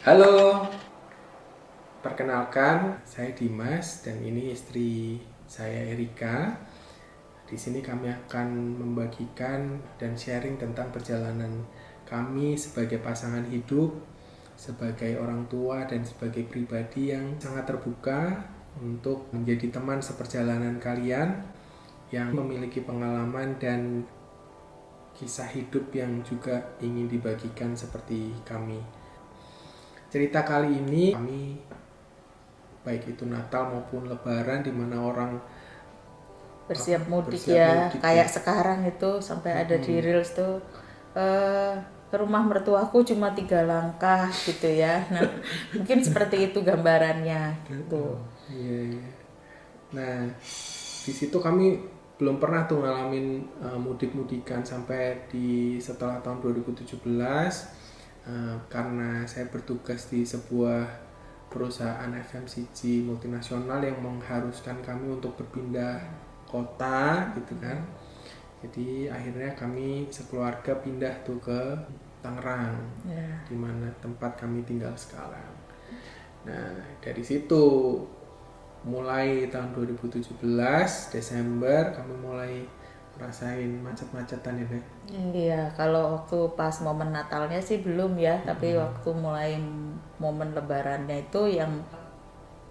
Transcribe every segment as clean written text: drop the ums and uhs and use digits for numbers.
Halo, perkenalkan saya Dimas dan ini istri saya Erika. Di sini kami akan membagikan dan sharing tentang perjalanan kami sebagai pasangan hidup, sebagai orang tua dan sebagai pribadi yang sangat terbuka untuk menjadi teman seperjalanan kalian yang memiliki pengalaman dan kisah hidup yang juga ingin dibagikan seperti kami. Cerita kali ini kami baik itu Natal maupun Lebaran di mana orang bersiap mudik bersiap ya, mudik kayak ya. sekarang itu sampai ada di reels tuh ke rumah mertuaku cuma 3 langkah gitu ya. Nah mungkin seperti itu gambarannya gitu. Iya, iya. Nah, di situ kami belum pernah tuh ngalamin mudik-mudikan sampai di setelah tahun 2017 karena saya bertugas di sebuah perusahaan FMCG multinasional yang mengharuskan kami untuk berpindah kota gitu kan. Jadi akhirnya kami sekeluarga pindah tuh ke Tangerang, Ya. di mana tempat kami tinggal sekarang. Nah, dari situ mulai tahun 2017 Desember kami mulai merasain macet-macetan ya, Nek. Iya, kalau waktu pas momen Natalnya sih belum ya, tapi waktu mulai momen Lebarannya itu yang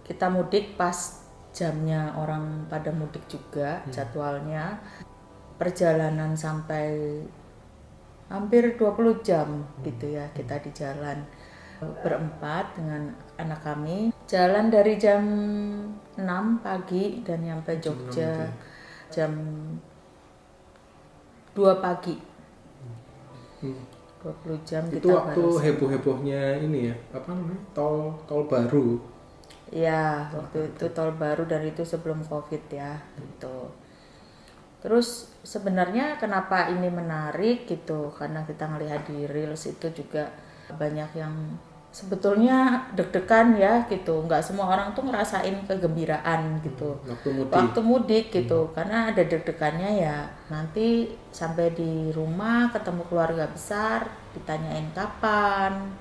kita mudik pas jamnya orang pada mudik juga jadwalnya. Perjalanan sampai hampir 20 jam gitu ya kita di jalan berempat dengan anak kami. Jalan dari jam 6 pagi dan nyampe Jogja jam 2 pagi. Hmm. 20 jam Itu kita waktu baru sampai. heboh-hebohnya ini ya, apa namanya? Tol baru. Ya, waktu itu tol baru dan itu sebelum Covid ya, gitu. Terus sebenarnya kenapa ini menarik gitu? Karena kita ngelihat di Reels itu juga banyak yang sebetulnya deg-degan ya gitu. Nggak semua orang tuh ngerasain kegembiraan gitu. Waktu mudik. Waktu mudik gitu, karena ada deg-degannya ya. Nanti sampai di rumah ketemu keluarga besar, ditanyain kapan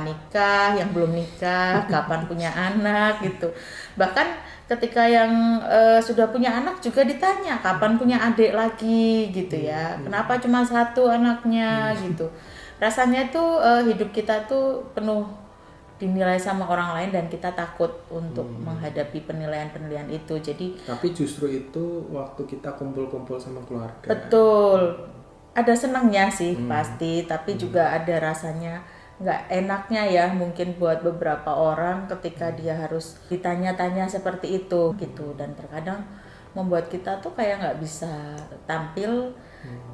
nikah, yang belum nikah, kapan punya anak gitu. Bahkan ketika yang sudah punya anak juga ditanya kapan punya adik lagi gitu ya. Kenapa cuma satu anaknya gitu. Rasanya tuh hidup kita tuh penuh dinilai sama orang lain dan kita takut untuk menghadapi penilaian-penilaian itu. Jadi Tapi justru itu waktu kita kumpul-kumpul sama keluarga. betul, ada senangnya sih pasti, tapi juga ada rasanya nggak enaknya ya mungkin buat beberapa orang ketika dia harus ditanya-tanya seperti itu gitu, dan terkadang membuat kita tuh kayak nggak bisa tampil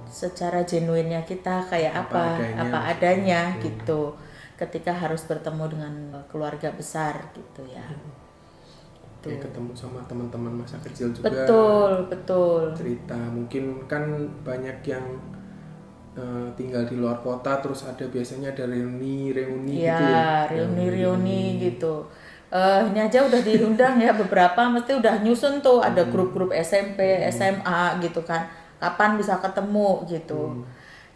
secara genuinenya kita kayak Apa apa adanya apa maksudnya. adanya gitu ketika harus bertemu dengan keluarga besar gitu ya. Tuh. Kayak ketemu sama teman-teman masa kecil juga. Betul, betul. Cerita mungkin kan banyak yang tinggal di luar kota, terus ada biasanya ada reuni gitu ya. Ya, reuni-reuni gitu. Ini aja udah diundang ya beberapa, mesti udah nyusun tuh ada grup-grup SMP, SMA gitu kan. Kapan bisa ketemu gitu.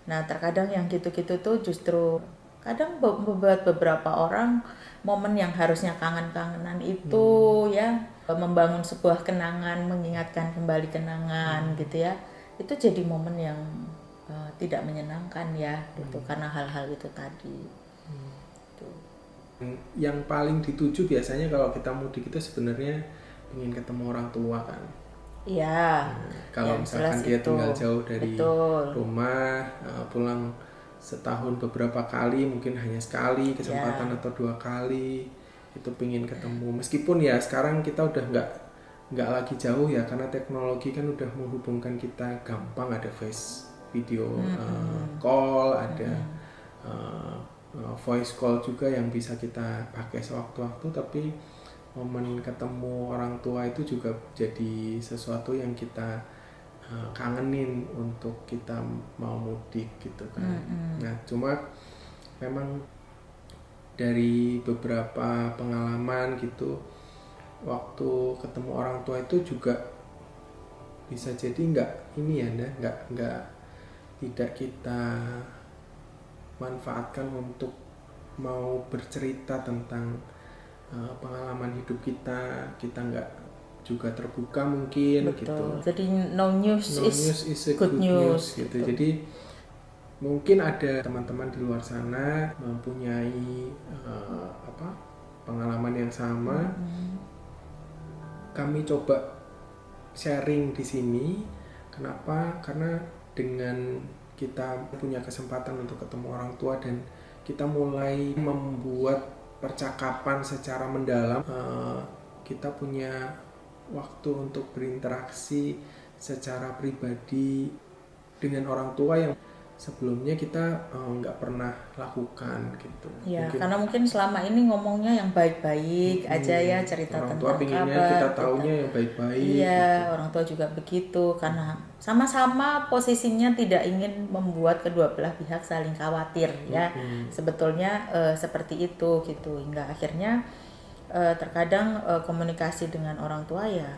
Nah, terkadang yang gitu-gitu tuh justru kadang membuat beberapa orang momen yang harusnya kangen-kangenan itu ya membangun sebuah kenangan, mengingatkan kembali kenangan gitu ya. Itu jadi momen yang tidak menyenangkan ya gitu karena hal-hal itu tadi. Tuh. Yang paling dituju biasanya kalau kita mudik itu sebenarnya ingin ketemu orang tua kan. Iya, Kalau yang misalkan jelas dia itu. tinggal jauh dari Betul. rumah, pulang setahun beberapa kali, mungkin hanya sekali kesempatan Ya. atau 2 kali, itu pengen ketemu. Meskipun ya sekarang kita udah nggak lagi jauh ya, karena teknologi kan udah menghubungkan kita gampang, ada face video call, ada uh, voice call juga yang bisa kita pakai sewaktu-waktu. Tapi momen ketemu orang tua itu juga jadi sesuatu yang kita kangenin untuk kita mau mudik gitu kan. Nah, cuma memang dari beberapa pengalaman gitu, waktu ketemu orang tua itu juga bisa jadi nggak ini ya, nggak tidak kita manfaatkan untuk mau bercerita tentang pengalaman hidup kita nggak juga terbuka mungkin. Betul. Gitu. Jadi no news is a good news gitu. Jadi mungkin ada teman-teman di luar sana mempunyai pengalaman yang sama. Kami coba sharing di sini. Kenapa? Karena dengan kita punya kesempatan untuk ketemu orang tua dan kita mulai membuat percakapan secara mendalam, kita punya waktu untuk berinteraksi secara pribadi dengan orang tua yang sebelumnya kita nggak pernah lakukan gitu. Ya, karena mungkin selama ini ngomongnya yang baik-baik aja ya, cerita orang tentang tua pinginnya kabar. kita taunya yang baik-baik. Iya, gitu. orang tua juga begitu karena sama-sama posisinya tidak ingin membuat kedua belah pihak saling khawatir ya. Sebetulnya seperti itu gitu, hingga akhirnya terkadang komunikasi dengan orang tua ya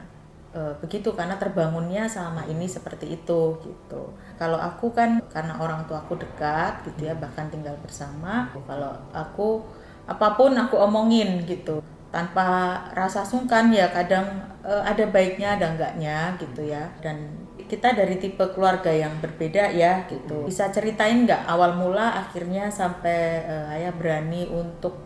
begitu karena terbangunnya selama ini seperti itu gitu. Kalau aku kan karena orang tua aku dekat gitu ya, bahkan tinggal bersama. Kalau aku apapun aku omongin gitu tanpa rasa sungkan ya, kadang ada baiknya ada enggaknya gitu ya. Dan kita dari tipe keluarga yang berbeda ya gitu. Bisa ceritain nggak awal mula akhirnya sampai ayah berani untuk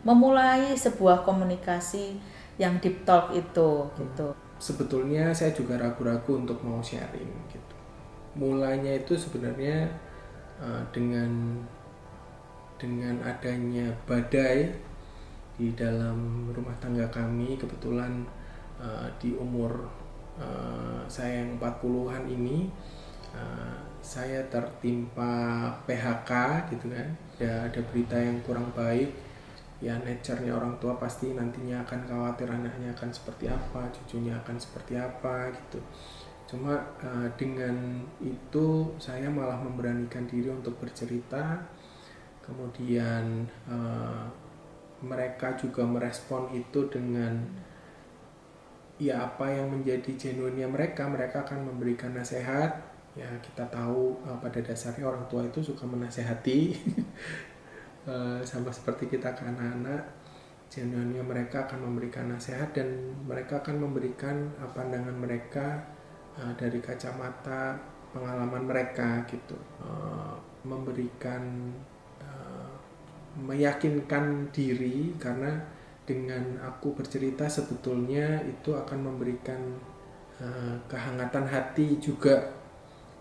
memulai sebuah komunikasi yang deep talk itu gitu. Sebetulnya saya juga ragu-ragu untuk mau sharing gitu. Mulanya itu sebenarnya dengan adanya badai di dalam rumah tangga kami. Kebetulan di umur saya yang 40-an ini saya tertimpa PHK gitu kan. Ada berita yang kurang baik. Ya nature-nya orang tua pasti nantinya akan khawatir anaknya akan seperti apa, cucunya akan seperti apa gitu. Cuma dengan itu saya malah memberanikan diri untuk bercerita. Kemudian mereka juga merespon itu dengan ya apa yang menjadi genuine-nya mereka akan memberikan nasihat. Ya kita tahu pada dasarnya orang tua itu suka menasehati. Sama seperti kita ke anak-anak, genuinnya mereka akan memberikan nasihat dan mereka akan memberikan pandangan mereka dari kacamata pengalaman mereka gitu, memberikan meyakinkan diri karena dengan aku bercerita sebetulnya itu akan memberikan kehangatan hati juga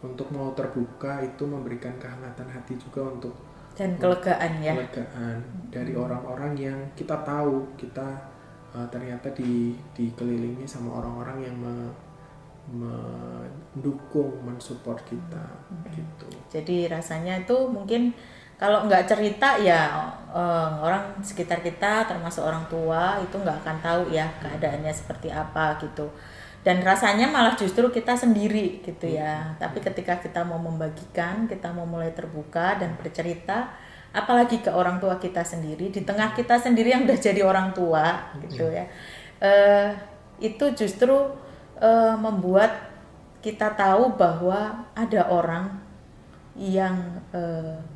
untuk mau terbuka, itu memberikan kehangatan hati juga untuk dan kelegaan ya. Kelegaan dari orang-orang yang kita tahu kita ternyata dikelilingi sama orang-orang yang mendukung, mensupport kita gitu. Jadi rasanya itu mungkin kalau nggak cerita ya orang sekitar kita termasuk orang tua itu nggak akan tahu ya keadaannya seperti apa gitu. Dan rasanya malah justru kita sendiri gitu ya. Tapi ketika kita mau membagikan, kita mau mulai terbuka dan bercerita, apalagi ke orang tua kita sendiri, di tengah kita sendiri yang udah jadi orang tua gitu ya, itu justru membuat kita tahu bahwa ada orang yang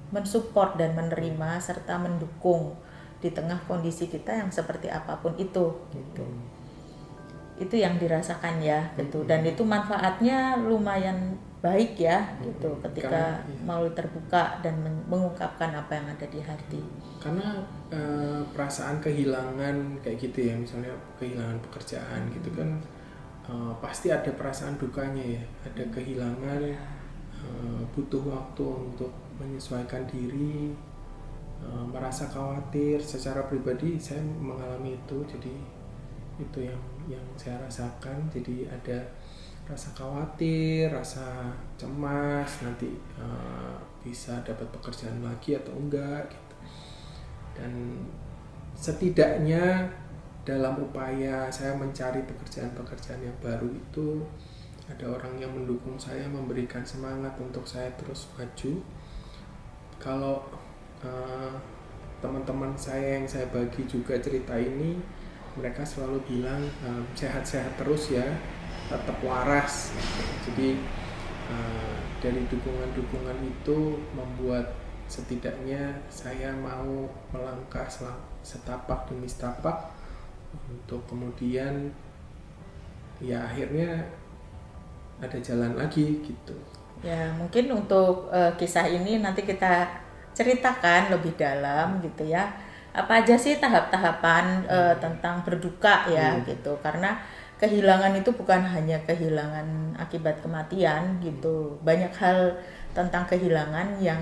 mensupport dan menerima serta mendukung di tengah kondisi kita yang seperti apapun itu gitu. Itu yang dirasakan ya gitu, dan itu manfaatnya lumayan baik ya gitu ketika mau terbuka dan mengungkapkan apa yang ada di hati. Karena perasaan kehilangan kayak gitu ya, misalnya kehilangan pekerjaan gitu kan, pasti ada perasaan dukanya ya, ada kehilangan, butuh waktu untuk menyesuaikan diri, merasa khawatir. Secara pribadi saya mengalami itu, jadi itu yang saya rasakan. Jadi ada rasa khawatir, rasa cemas nanti bisa dapat pekerjaan lagi atau enggak gitu. Dan setidaknya dalam upaya saya mencari pekerjaan-pekerjaan yang baru itu ada orang yang mendukung saya, memberikan semangat untuk saya terus maju. Kalau teman-teman saya yang saya bagi juga cerita ini, mereka selalu bilang sehat-sehat terus ya, tetap waras. Jadi dari dukungan-dukungan itu membuat setidaknya saya mau melangkah setapak demi setapak untuk kemudian ya akhirnya ada jalan lagi gitu. Ya mungkin untuk kisah ini nanti kita ceritakan lebih dalam gitu ya. Apa aja sih tahap-tahapan tentang berduka ya gitu. Karena kehilangan itu bukan hanya kehilangan akibat kematian gitu. Banyak hal tentang kehilangan yang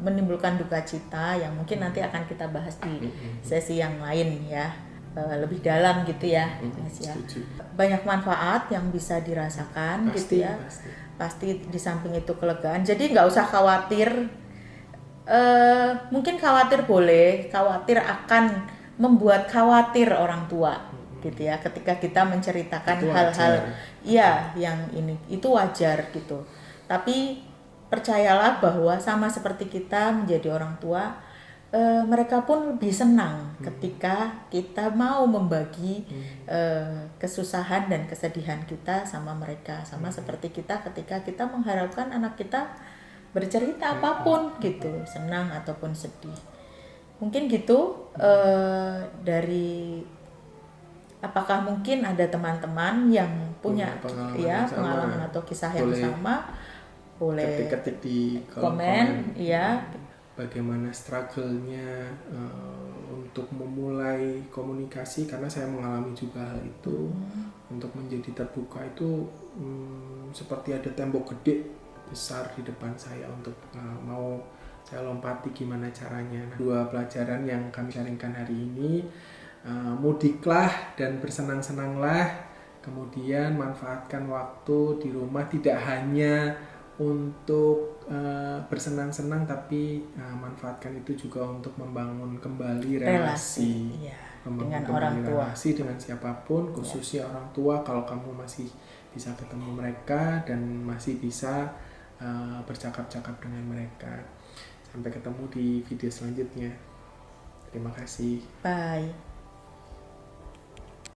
menimbulkan duka cita yang mungkin nanti akan kita bahas di sesi yang lain ya. Lebih dalam gitu ya, Mas ya. Banyak manfaat yang bisa dirasakan Pasti, gitu ya. Pasti di samping itu kelegaan. Jadi nggak usah khawatir. Mungkin khawatir boleh, khawatir akan membuat khawatir orang tua gitu ya. Ketika kita menceritakan hal-hal ya yang ini itu wajar gitu. Tapi percayalah bahwa sama seperti kita menjadi orang tua, mereka pun lebih senang ketika kita mau membagi kesusahan dan kesedihan kita sama mereka, sama seperti kita ketika kita mengharapkan anak kita bercerita apapun gitu, senang ataupun sedih. Mungkin gitu. Dari apakah mungkin ada teman-teman yang punya pengalaman atau kisah yang sama, boleh ketik di komen ya. Bagaimana struggle-nya untuk memulai komunikasi, karena saya mengalami juga hal itu. Untuk menjadi terbuka itu seperti ada tembok gede besar di depan saya untuk mau saya lompati gimana caranya. Nah, 2 pelajaran yang kami sharingkan hari ini, mudiklah dan bersenang-senanglah, kemudian manfaatkan waktu di rumah tidak hanya untuk bersenang-senang, tapi manfaatkan itu juga untuk membangun kembali relasi ya, dengan orang tua, relasi dengan siapapun, khususnya orang tua. Kalau kamu masih bisa ketemu mereka dan masih bisa bercakap-cakap dengan mereka. Sampai ketemu di video selanjutnya. Terima kasih. Bye.